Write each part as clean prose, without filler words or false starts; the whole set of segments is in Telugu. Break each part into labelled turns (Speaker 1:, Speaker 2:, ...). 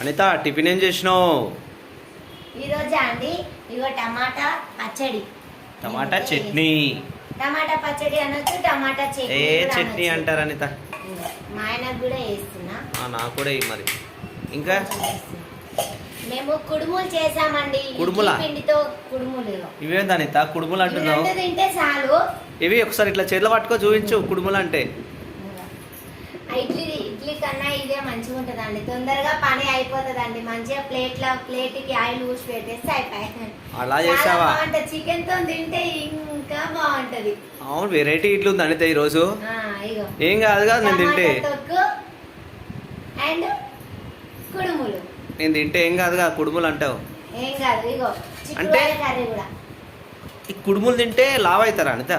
Speaker 1: అనిత టిఫిన్ ఏం చేసినావు?
Speaker 2: ఈరోజా అండి ఇగో టమాటా పచ్చడి,
Speaker 1: టమాటా చట్నీ.
Speaker 2: టమాటా పచ్చడి అనొచ్చు, టమాటా చట్నీ
Speaker 1: ఏ
Speaker 2: కూడా
Speaker 1: చట్నీ
Speaker 2: అనొచ్చు.
Speaker 1: అంటారు అనిత?
Speaker 2: ఇగో మా ఆయనకు కూడా వేస్తున్నా.
Speaker 1: నాకు కూడా ఇవి మరి. ఇంకా
Speaker 2: మేము కుడుములు చేసామండి.
Speaker 1: కుడుములా?
Speaker 2: ఇడ్లీ పిండితో కుడుములు. ఇగో
Speaker 1: ఇవేంది అనిత కుడుములు
Speaker 2: ఇవి
Speaker 1: అంటున్నావు?
Speaker 2: రెండు తింటే చాలు.
Speaker 1: ఇవి ఒకసారి ఇట్లా చేతిలో పట్టుకో చూపించు కుడుములు అంటే.
Speaker 2: ఆ ఇడ్లీ కన్నా ఇదే మంచిగా ఉంటుందండి, తొందరగా పని అయిపోతుందండి. మంచిగా ప్లేట్కి ఆయిల్ ఊసి పెట్టేస్తే అయిపోయి.
Speaker 1: అలా చేసావా?
Speaker 2: చికెన్ తో తింటే ఇంకా బాగుంటది.
Speaker 1: అవును, వెరైటీ ఇడ్లీ ఉంది అనిత ఈ రోజు.
Speaker 2: ఇగో
Speaker 1: ఏం కాదు కదా నేను తింటే.
Speaker 2: తొక్కు అండ్ కుడుములు
Speaker 1: నేను తింటే ఏం కాదుగా కుడుములు అంటావు.
Speaker 2: ఏం కాదు. ఇగో
Speaker 1: అంటే
Speaker 2: కర్రీ కూడా.
Speaker 1: ఈ కుడుములు తింటే లావ్ అవుతారా అనిత?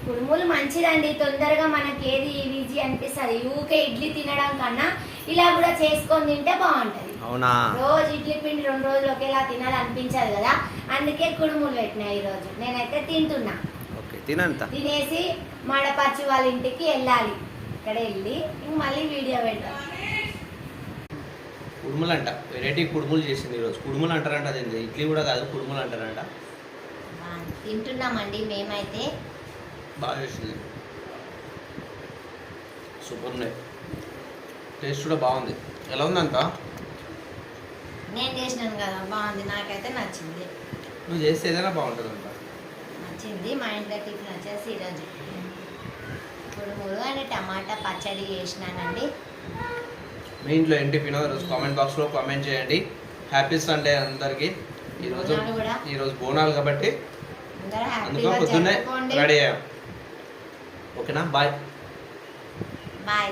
Speaker 2: కుడుములు మంచిదండి, తొందరగా మనకి ఏది ఈజీ అనిపిస్తుంది. ఊకే ఇడ్లీ తినడం కన్నా ఇలా కూడా చేసుకొని తింటే బాగుంటది.
Speaker 1: అవునా?
Speaker 2: రోజు ఇడ్లీ పిండి 2 రోజులు ఒకేలా తినాలనిపించదు కదా, అందుకే కుడుములు పెట్టినా ఈ రోజు. నేనైతే తింటున్నా.
Speaker 1: ఓకే, తినంత.
Speaker 2: తినేసి మాడపరిచి వాళ్ళ ఇంటికి వెళ్ళాలి. ఇక్కడ వెళ్ళి ఇంక మళ్ళీ వీడియో పెట్టాలి.
Speaker 1: కుడుములు అంట, వెరైటీ కుడుములు చేసింది ఈరోజు. కుడుములు అంటారంట, అది ఇడ్లీ కూడా కాదు, కుడుములు అంటారంట.
Speaker 2: తింటున్నామండి మేమైతే.
Speaker 1: బాగా చేసింది, సూపర్ ఉన్నాయి. టేస్ట్ కూడా బాగుంది. ఎలా ఉందంత?
Speaker 2: నేను చేసినాను కదా, బాగుంది. నాకైతే నచ్చింది.
Speaker 1: నువ్వు చేస్తే ఏదైనా బాగుంటుంది అంట.
Speaker 2: నచ్చింది. మా ఇంట్లో టిఫిన్ వచ్చేసి ఈరోజు కుడుములు అండ్ టమాటా పచ్చడి చేసినానండి.
Speaker 1: మీ ఇంట్లో ఏంటి టిఫిన్ ఈరోజు కామెంట్ బాక్స్లో కామెంట్ చేయండి. హ్యాపీ సండే అందరికీ. ఈరోజు బోనాలు కాబట్టి అందుకో పొద్దున్నే రెడీ అయ్యాం. ఓకేనా? Bye
Speaker 2: bye.